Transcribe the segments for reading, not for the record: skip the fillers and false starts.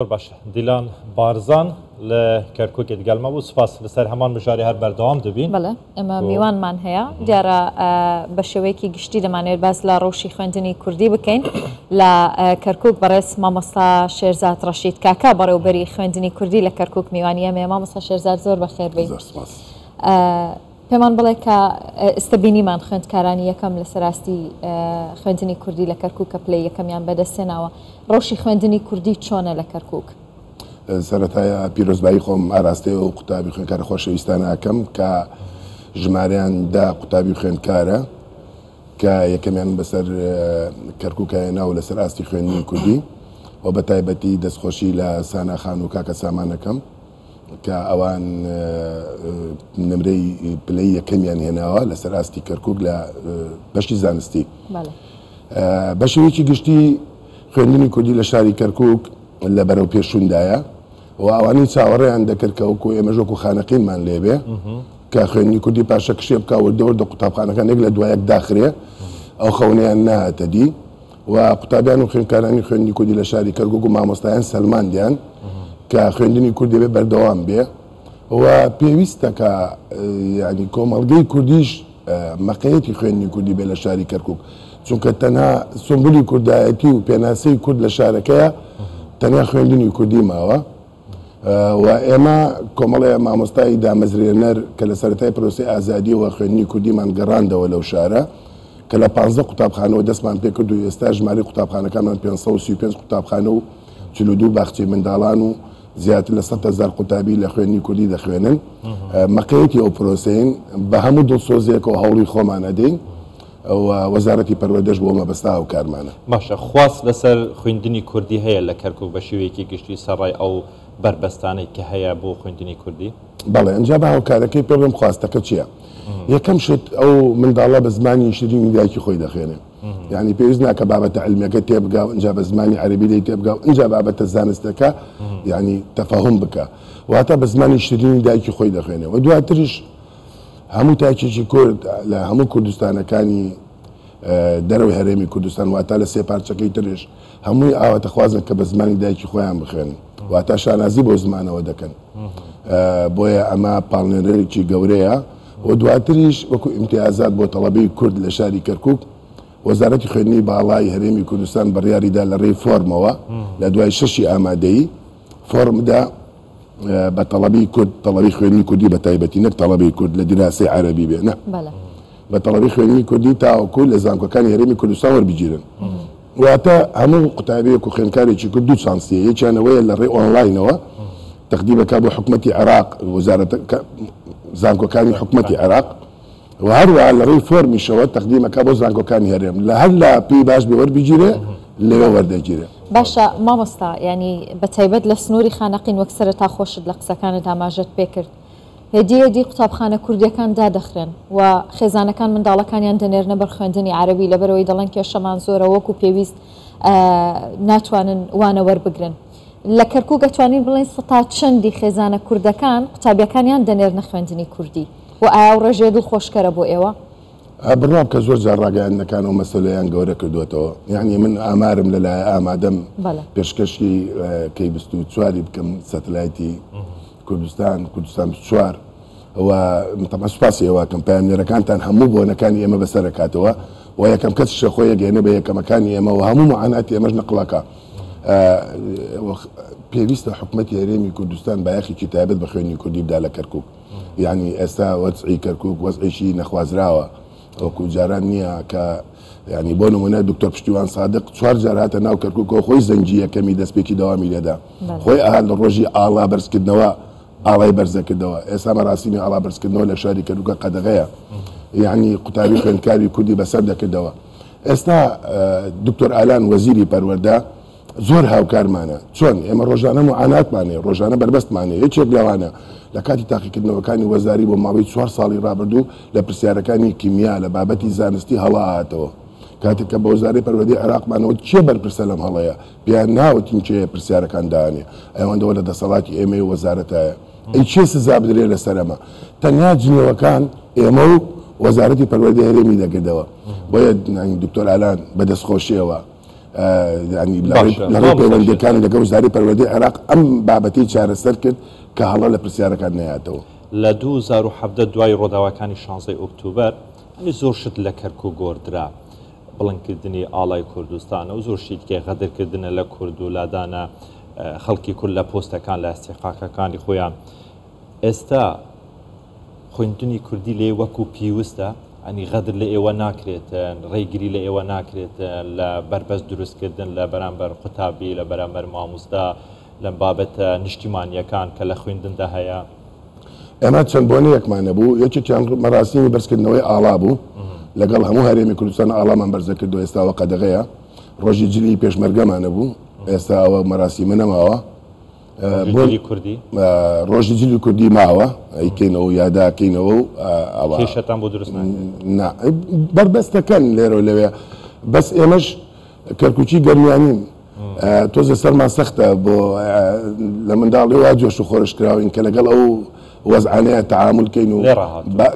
باش دیلان بارزان لكركوك يتقال ما بو سپاس لسر همان مجاري هر بردوام دبين بله اما میوان من هيا دیارا بشويكي گشتي دمانير باز لا روشي خويندني كردي بكين لا كركوك برس مامستا شيرزاد رشيد كاكا برو بري خويندني كردي لكركوك میوانيه مامستا شيرزاد زور بخير بي زور سپاس پێمان بڵێ کە ئێستابینیمان خوێندکارانی یەکەم لە سەراستی خوێندنی کوردی لە کەرکووک کە پلەی یەکەمیان بەدەستێناوە ڕۆژی خوێندنی کوردی چۆنە لە کەرکووک؟ سەرەتایە پیرۆزبایی خۆم ئاراستەی و قوتابی خوێندکارە خۆشەویستانە ئەکەم کە ژمارەیان دا قوتابی خوێندکارە کە یەکەمیان بەسەر کەرکووک هێناوە لە سەراستی خوێندنی کوردی و بە تایبەتی دەستخۆشی لە سانا خان و کاکە سامانەکەم کە ئەوان نمرەی پلەی یەکەمیان هێناوە لە سەراستی کەرکووک لە بەشی زانستی. بەشێکی گشتی خوێندنی کوردی لە شاری کەرکووک لە بەرەو پێشوندایە و ئەوانەی چاوەڕێیان دەکرد کە وەکو ئێمە ژۆک و خانەقینمان لێبێ کە خوێندنی کوردی پاشە کشێ بکە وەردەوەردە قوتابخانەکان یەک لە دوایەک داخرێ ئەو خەونەیان نهاتە دی و قوتابیان و خوێندکارانی خوێندنی کوردی لە شاری کەرکووک و مامۆستایان سەلماندیان کە خوێندنی کوردی بێ بەردەوام بێ و پێویستە کە ینی کۆمەڵگەی کوردیش مەقەیەتی خوێندنی کوردی بێ لە شاری کەرکووک چونکە تەنها سمبولی کوردایەتی و پێناسەی کورد لە شارەکەیە تەنیا خوێندنی کوردی ماوە و ئێمە کۆمەڵەیە مامۆستای دامەزرێنەر کە لە سەرەتای پرۆسەی ئازادی و خوێندنی کوردیمان گەڕاندەوە لەو شارە کە لە 15 قوتابخانەوە دەستمان پێ کرد و ئێستا ژمارەی قوتابخانەکانمان 535 قوتابخانە و 42 باخچەی منداڵان و زیاتر لە 100,000 قوتابی لە خوێندنی کوردی دەخوێنن. مەقەیەتی ئەو پرۆسەین بە هەموو دڵسۆزیەکەوە هەوڵی خۆمان ئەدەین و وەزارەتی پەروەردەش بۆ مەبەستا و کارمانە. باشە خواست لەسەر خوێندنی کوردی هەیە لە کەرکووک بە شێوەیەکی گشتی سەڕای ئەو بربەستانەی کە هەیە بۆ خوێندنی کوردی؟ بەڵێ ئەنجا بە هاوکارەکەی پێ بڵێم خواستەکە چییە؟ یەکەم شت ئەو منداڵە بە زمانی شیرینی دایکی خۆی دەخوێنێ. یعنی پێویست ناکە بابەتە علمیەکە تێبگا و اینجا بە زمانی عەرەبی دەی تێبگا و اینجا بابەتە زانستەکە یعنی تەفاهم بکە واتە بە زمانی شیرینی دایکی خۆی دەخوێنێ و دواتریش هەموو تاکێکی کورد لە هەموو کوردستانەکانی دەرەوەی هەرێمی کوردستان واتە لە سێ پارچەکەی ترش هەمووی ئاواتەخوازن کە بە زمانی دایکی خۆیان بخوێنن واتە شانازی بۆ زمانەوە دەکەن بۆیە ئەمە پاڵنێرێکی گەورەیە و دواتریش وەکو ئیمتیازات بۆ تەڵەبەی کورد لە شاری کەرکووک وەزارەتی خوێندنی باڵای هەرێمی کوردستان بڕیاریدا لە ڕێی فۆرمەوە لە دوای 6 ئامادەیی فۆرمدا بە تەڵەبی کورد تەڵەبی خوێندنی کوردی بە تایبەتی نەک تەڵەبی کورد لە دیراسی عەرەبی بێنە بە تەڵەبی خوێندنی کوردی تاوەکو لە زانکۆکانی هەرێمی کوردستان وەربگیرن واتە هەموو قوتابیەک و خوێندکارێکی کورد دوو چانسیە یەکیانەوەیە لە ڕێی ئۆنلاینەوە تەقدیمەکە بۆ حکومەتی عێراق وەزارەتە زانکۆکانی حکومەتی عێراق و هەروەها لە ڕێی فۆرمیشەوە تەقدیمەکە بۆ زانکۆکانی هەرێم لە هەر لە پێی باش بێ وەربگیرێ لێوە وەردەگیرێ. باشە مامۆستا ینی بە تایبەت لە سنووری خانەقین وەک سەرەتا خۆشت لە قسەکانت ئاماژەت پێ کرد هێدیەدی قوتابخانە کوردیەکان دادەخرێن و خێزانەکان منداڵەکانیان دەنێرنە بەر خوێندنی عەرەبی لەبەرەوەی دەڵێن کێشەمان زۆرە وەکو پێویست ناتوانن وانە وەربگرن. لە کەرکووک دەتوانین بڵێن سەتا چەندی خێزانە کوردەکان قوتابیەکانیان دەنێرنە خوێندنی کوردی و ئایا ئەو ڕێژێ دڵخۆشکەرە بۆ ئێوە؟ بڕام کە زۆر جار ڕاگەیاندنەکان و مەسەلەیان گەورە کردوێتەوە یعنی من ئامارم لەلایە ئامادەم پێشکەشی کەی 24 بکەم سەتلایتی کوردستان 24 و تەمە سوپاسی ئێوەکەم پایانێرەکانتان هەموو بۆنەکانی ئێمە بەسەرکاتەوە و یەکەم کەس شەخۆیە گەێنە بە یەکەمەکانی ئێمە و هەموو معاناتی ئێمەش نەقڵەکە پێویستە حکومەتی هەرێمی کوردستان بایەخێکی تایبەت بە خوێندنی کوردی بدا لە کەرکووک یعنی ئێستا وەزعی کەرکووک وەزعیشی نەخوازراوە وەکو جاران نییە کە ینی بۆ نمونە دکتۆر پشتیوان سادق 4 جار هاتە ناو کەرکووکەوە خۆی زەنجی یەکەمی دەستپێکی دەوامی لێدا خۆی ئاهات لە ڕۆژی ئاڵا بەرزکردنەوە ئاڵای بەرزەکردەوە ئێستا مەراسیمی ئاڵا بەرزکردنەوە لە شاری کەرکووکە قەدەغەیە یعنی قوتابی خوێندکاری کوردی بەسەر دەکردەوە. ئێستا دکتۆر ئالان وەزیری پەروەردە زۆر هاوکارمانە چۆن ئێمە ڕۆژانە معاناتمانێ ڕۆژانە بربەستمانێ یەکێک لەوانە لە کاتی تاقیکردنەوەکانی وەزاری بۆ ماوەی 4 ساڵی ڕابردوو لە پرسیارەکانی کیمیا لە بابەتی زانستی هەڵا هاتەوە کاتێک کە بە وەزارەی پەروەردەی عێراقمانەوە چێ بەرپرسە لەم هەڵەیە بیان ناوەتین چێ پرسیارەکان داوانێ ئەوەندەوە لە دەسەڵاتی ئێمە و وەزارەتایە ئەی چێ سزا بدرێ لەسەرەمە تەنیا جنێوەکان ئێمە و وەزارەتی پەروەردەی هەرێمی دەکردەوە بۆیە دکتۆر ئالان بەدەستخۆشیەوە ینی لەڕێ پەیوەندیەکان لەگە وزاری پەروەردەی عێراق ئەم بابەتی چارەسەر کرد کە هەڵە لە پرسیارەکان نەهاتەوە. لە 2017 دوای ڕۆداوەکانی 16 ئۆکتۆبەر ئەنی زۆر شت لە کەرکوو گۆڕدرا، بڵندکردنی ئاڵای کوردستانە و زۆر شتێکی غەدرکردنە لە کورد و لادانە خەڵکی کورد لە پۆستەکان لە ئەستیقاکەکانی خۆیان. ئێستا خوێندنی کوردی لێ وەکو پیوستە، ئەنی غەدر لە ئێوە ناکرێتن، ڕێگیری لە ئێوە ناکرێتن لە بربەست دروستکردن لە بەرامبەر قوتابی، لە بەرامبەر مامۆستا، لە بابەتە نیشتیمانیەکان کە لە خوێندندا هەیە. ئێمە چەند بۆنەیەکمانە بوو، یەکێکیان مەراسیمی بەرزکردنەوەی ئاڵا بوو لەگەڵ هەموو هەرێمی کوردستان ئاڵامان بەرزە کردو. ئێستاوە قەدەغەیە ڕۆژی جلی پێشمەرگەمانە بوو، ئێستا ئەوە مەراسیمە نەماوە. ڕۆژی جلی کوردی ماوە ئەیکەینەوە یاداکەینەوە و کێشەتان بۆ دروست بربەستەکەن لێرە لەوێ. بەس ئێمەش کەرکوچی گەرمیانین، تۆزە سەرمان سەختە بۆ لە منداڵی وا جۆش و خۆرشکراوین کە لەگەڵ ئەو وەزعانەیە تەعاملکەین و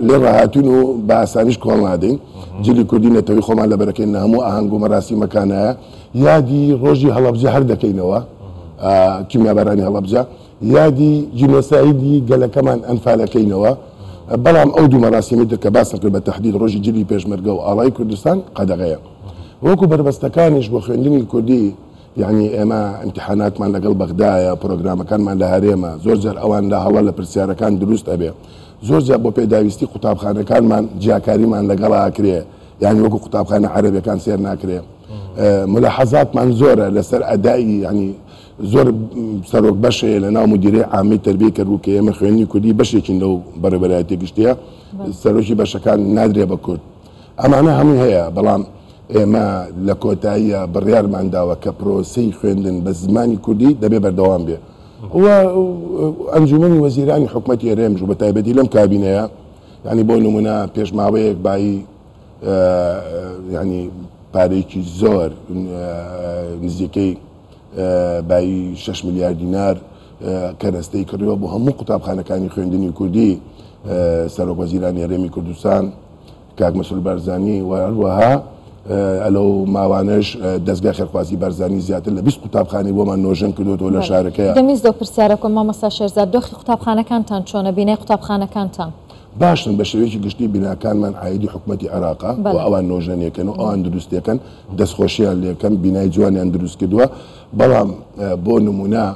لێ ڕاهاتوین و بە ئاسانیش کۆڵ نادەین. جلی کوردی نەتەوەی خۆمان لە بەرەکەین هەموو ئاهەنگ و مەراسیمەکانایە یادی ڕۆژی هەڵەبجە هەر دەکەینەوە، کیمیابەرانی هەڵەبجە، یادی جینۆسایدی گەلەکەمان ئەنفالەکەینەوە. بەڵام ئەو دوو مەراسیمی کە باسم کرد بە تەحدید ڕۆژی جلی پێشمەرگە و ئاڵای کوردستان قەدەغەیە. وەکو بربەستەکانیش بۆ خوێندنی کوردی، یعنی ئێمە ئیمتیحاناتمان لەگەڵ بەغدایە، پرۆگرامەکانمان لە هەرێمە، زۆر جار ئەوان لە هەڵە لە پرسیارەکان دروست ئەبێ. زۆر جار بۆ پێداویستی قوتابخانەکانمان جیاکاریمان لەگەڵ ئاکرێ، یعنی وەکو قوتابخانە عەرەبیەکان سێر ناکرێ. ملاحەزاتمان زۆرە لەسەر ئەدایی، ینی زۆر سەرۆک بەشەیە لە ناو مدیرەی عامی تەربیە کردبوو کە ئێمە خوێندنی کوردی بەشێکی لەو بەڕێوەبەرایەتی گشتیە، سەرۆکی بەشەکان نادرێ بە کورد. ئەمانە هەموو هەیە، بەڵام ئێمە لە کۆتاییە بڕیارمان داوە کە پرۆسەی خوێندن بە زمانی کوردی دەبێ بەردەوام بێ. ئەنجومەنی وەزیرانی حکومەتی هەرێمش و بە تایبەتی لەم کابینەیە، ینی بۆ نمونە پێشماوەیەک بایی ینی پارێکی زۆر نزیکەی بایی 6 میلیارد دینار کەرەستەی کڕیوە بۆ هەموو قوتابخانەکانی خوێندنی کوردی. سەرۆک وەزیرانی هەرێمی کوردستان کاک مەسعود بارزانی و هەروەها ئەلەو ماوانەش دەستگای خێرخوازی بارزانی زیاتر لە 20 قوتابخانەی بۆمان نۆژەن کردوەوە لە شارەکەیە. دەمیست دۆ پرسیارەکە مامۆستا شێرزاد، دۆخی قوتابخانەکانتان چۆنە؟ بینەی قوتابخانەکانتان باشن؟ بە شێوەیەکی گشتی بیناکانمان عایدی حکومەتی عێراقا و ئەوان نۆژەنیەکەن و ئەوان دروستیەکەن، دەستخۆشییان لێکەن، بینای جوانیان دروست کردووە. بەڵام بۆ نمونە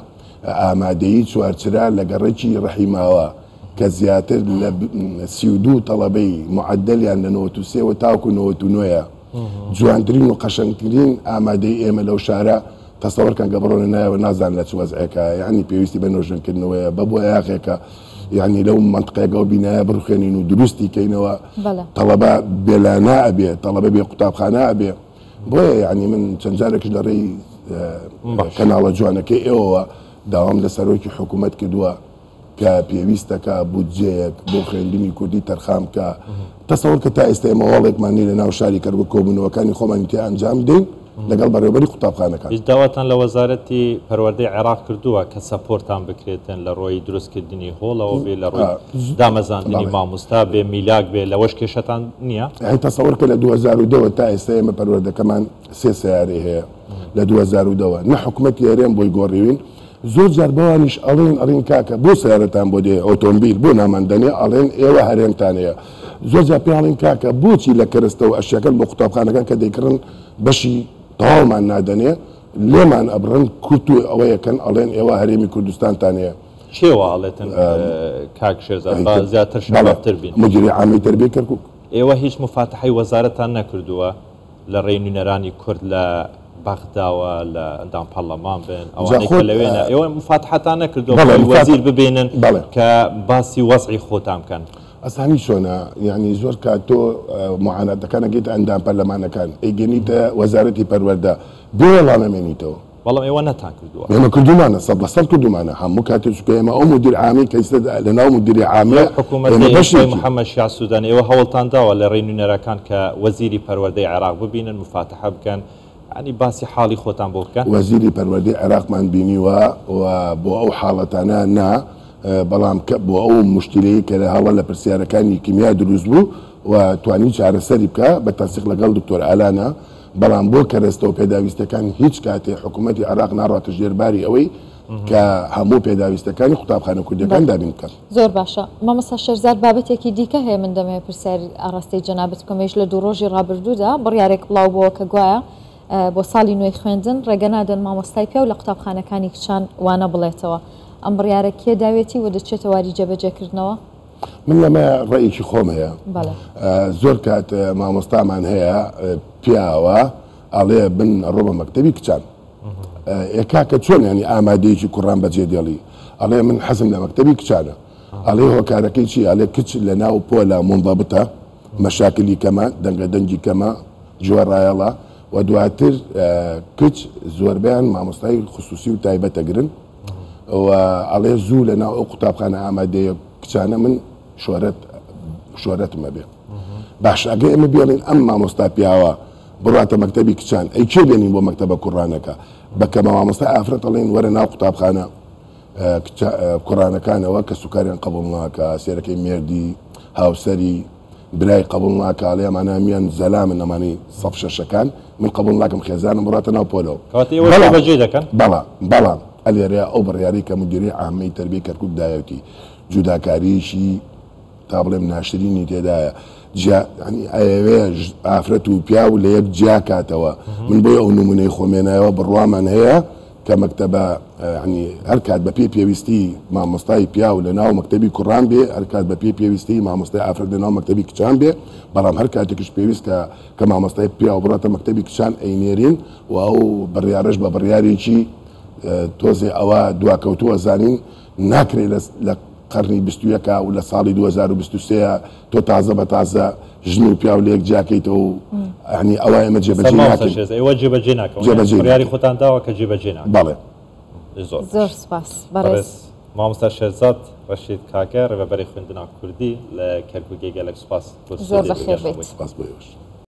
ئامادەیی چوارچرا لە گەڕێکی ڕەحیماوە کە زیاتر لە 32 تەڵەبەی معدەلیان لە 93 و تاوکو 99ە، جوانترین و قەشەنگترین ئامادەی ئێمە لەو شارە تەسەوەرکەن کە بڕۆنە نایەوە نازان لە چ وەزعێکە، یعنی پێویستی بە نۆژەنکردنەوەیە بە بۆ یاغێکە، یعنی لەو منطقەیەکە و بینایە بڕخێنین و دروستی کەینەوە، تەڵەبە بێلانە ئەبێ، تەڵەبە بێ قوتابخانە ئەبێ. بۆیە یعنی من چەند جارێکش لە ڕێی کەناڵە جوانەکەی ئێوەوە داوام لە سەرۆکی حکوومەت کردووە کە پێویستەکە بودجەیەک بۆ خوێندنی کوردی تەرخام کە تەسەوەر کە تا ئێستا ئێمە وەڵێکمانی لە ناو شاری کەرگووە کۆبوونەوەکانی خۆمانی تێ ئەنجام دەین لەگەڵ بەڕێوەبەری قوتابخانەکان. هیچ داواتان لە وەزارەتی پەروەردەی عێراق کردووە کە سەپۆرتان بکرێتن لە ڕۆی دروستکردنی هۆڵەوە بێ، لە ڕۆی دامەزاندنی مامۆستا بێ، میلاک بێ، لەوەش کێشەتان نییە؟ تەسەوەر کە لە 2002 تا ئێستا ئێمە پەروەردەکەمان 3 سیارەی هەیە لە 2002 نە حکوومەتی هەرێم بۆی گۆڕیوین. زۆر جار بەوانیش ئەڵێن کاکە بۆ سیارەتان بۆ دێ ئۆتۆمبیل بۆ ناماندنێ، ئەڵێن ئێوە هەرێمتانەیە. زۆر جار پێڵین کاکە بۆچی لە کەرەستەوە ئەشیاکەن بۆ قوتابخانەکان کە دەیکڕن بەشی تەواومان نادەنێ، لێمان ئەبڕن کورت و ئەوەیەکەن ئەڵێن ئێوە هەرێمی کوردستانتانەیە. چێوە ئەڵێتن کاک شێرزاد زیاتر شەڵاتر بین؟ مدیری عامی تەربیە کەرکووک. ئێوە هیچ مفاتحەی وەزارەتان نەکردووە لە ڕێی نوێنەرانی کورد لە بەغداوە لە ئەندام پەرلەمان بن، ئەوانەی کە لەوێنە ئێوە مفاتحەتان نەکردووە وەزیر ببێنن کە باسی وەزعی خۆتان بکەن؟ ئەسانی چۆنە، یعنی زۆر کات تۆ معاناتەکانەکەیت ئەندام پەرلەمانەکان ئەیگەنیتە وەزارەتی پەروەردە بێ وەڵامەمێنیتەوە. بەڵام ئێوە نەتان کردووە؟ ئێمە کردومانە 100% کردومانە هەموو کاتێک ئێمە ئەو مدیر عامی کە لە ناو مدیری عامی حکوومەتی محەممەد شیع سوودانی ئێوە هەوڵتان داوە لە ڕێی نوێنەرەکان کە وەزیری پەروەردەی عێراق ببینن، مفاتحە بکەن، ینی باسی حاڵی خۆتان بۆ بکەن؟ وەزیری پەروەردەی عێراقمان بینیوە و بۆ ئەو حاڵەتانە نا، بەڵام بۆ ئەو مشکلەیە کە لە هەڵە لە پرسیارەکانی کیمیا دروست بوو و توانی چارەسەری بکە بە تەنسیق لەگەڵ دکتۆر ئالانە بەڵام بۆ کەرەستە و پێداویستەکان هیچ کاتێ حکوومەتی عراق ناڕاتە ژێرباری ئەوەی کە هەموو پێداویستەکانی قوتابخانە کوردەکان دابین بکەن. زۆر باشە مامۆستا شێرزاد بابەتێکی دیکە هەیە من دەمێ پرسیاری ئاڕاستی جەنابەت کۆمەش لە دوو ڕۆژی ڕابردوودا بڕیارێک بڵاو بووە کە گوایە بۆ ساڵی نوێی خوێندن ڕێگە نادەن مامۆستای پیا و لە قوتابخانەکانی کچان وانە بڵێتەوە ئەم بڕیارە کێ داوێتی و دەچێتە واری جێبەجێکردنەوە؟ من لەمە ڕێیەکی خۆم هەیە زۆر کات مامۆستامان هەیە پیاوە ئاڵێ بن ڕۆبە مەکتەبی کچان کاکە چۆن ینی ئامادەیەکی کوڕان بەجێ دێڵی ئەڵێ من حەزم لە مەکتەبی کچانە ئەڵێ هۆکارەکەی چی ئەڵێ کچ لە ناو پۆلە منضەبتە مەشاکلی کەمە دەنگە دەنگی کەمە جوێڕایەڵە و دواتر کچ زۆربیان مامۆستای خصوصی و تایبەتەگرن و ئەڵێ زوو لە ناو ئەو قوتابخانە ئامادەیە کچانە من شۆرەتمە بێ باش ئەگەر ئێمە بێڵین ئەم مامۆستا پیاوە بڕاتە مەکتەبی کچان ئەی کێ بێنین بۆ مەکتەبە کوڕانەکە بەکەمە مامۆستا ئافرەت ئەڵێن وەرە ناو قوتابخانە کوڕانەکانەوە کە سوکاریان قبول ناکە سێرەکەی مێردی هاوسەری برای قبول ناکە ئەڵێ ئەمانەمیان زەلامن ئەمانەی سەف شەشەکان من قبول ناکەم خێزانم بڕاتە ناو پۆلەوە بەڵام ئەلێرە ئەو بڕیاری کە مدیری عامەی تەربیەی کەرکووک دایەتی جوداکاریشی تا بڵێم ناشرینی تێدایە ئەوێ ئافرەت و پیا و لە یەک جیا کاتەوە من بۆ ئەو نمونەی خۆمێنایەوە بڕوامان هەیە کە مەکتەبە هەر کات بە پێی پێویستی مامۆستای پیا و لە ناو مەکتەبی کوڕان بێ هەر کات بە پێی پێویستی مامۆستای ئافرەت لە ناو مەکتەبی کچان بێ بەڵام هەر کاتێکش پێویست کە مامۆستای پیا و بڕاتە مەکتەبی کچان ئەینێرین و ئەو بڕیارەش بە بڕیارێکی تۆزێ ئەوە دواکەوتووە زانین ناکرێت لە قەرنی 21 و لە ساڵی 2023 تۆ تازە بە تازە ژن و پیا و لەیەک جاکەیتەوە و هەنی ئەوە ئێمە جێبەجێ ناکەین بڕیاری خۆتان داوە کە جێبەجێ ناکەن. بەڵێ زۆر سپاس بەڕێز مامۆستا شێرزاد ڕەشید کاکە ڕێبەری خوێندنە کوردی لە کەرکووک گەلێک سوپاس زۆر بەخێر بێت. سپاس بۆ ئێوەش.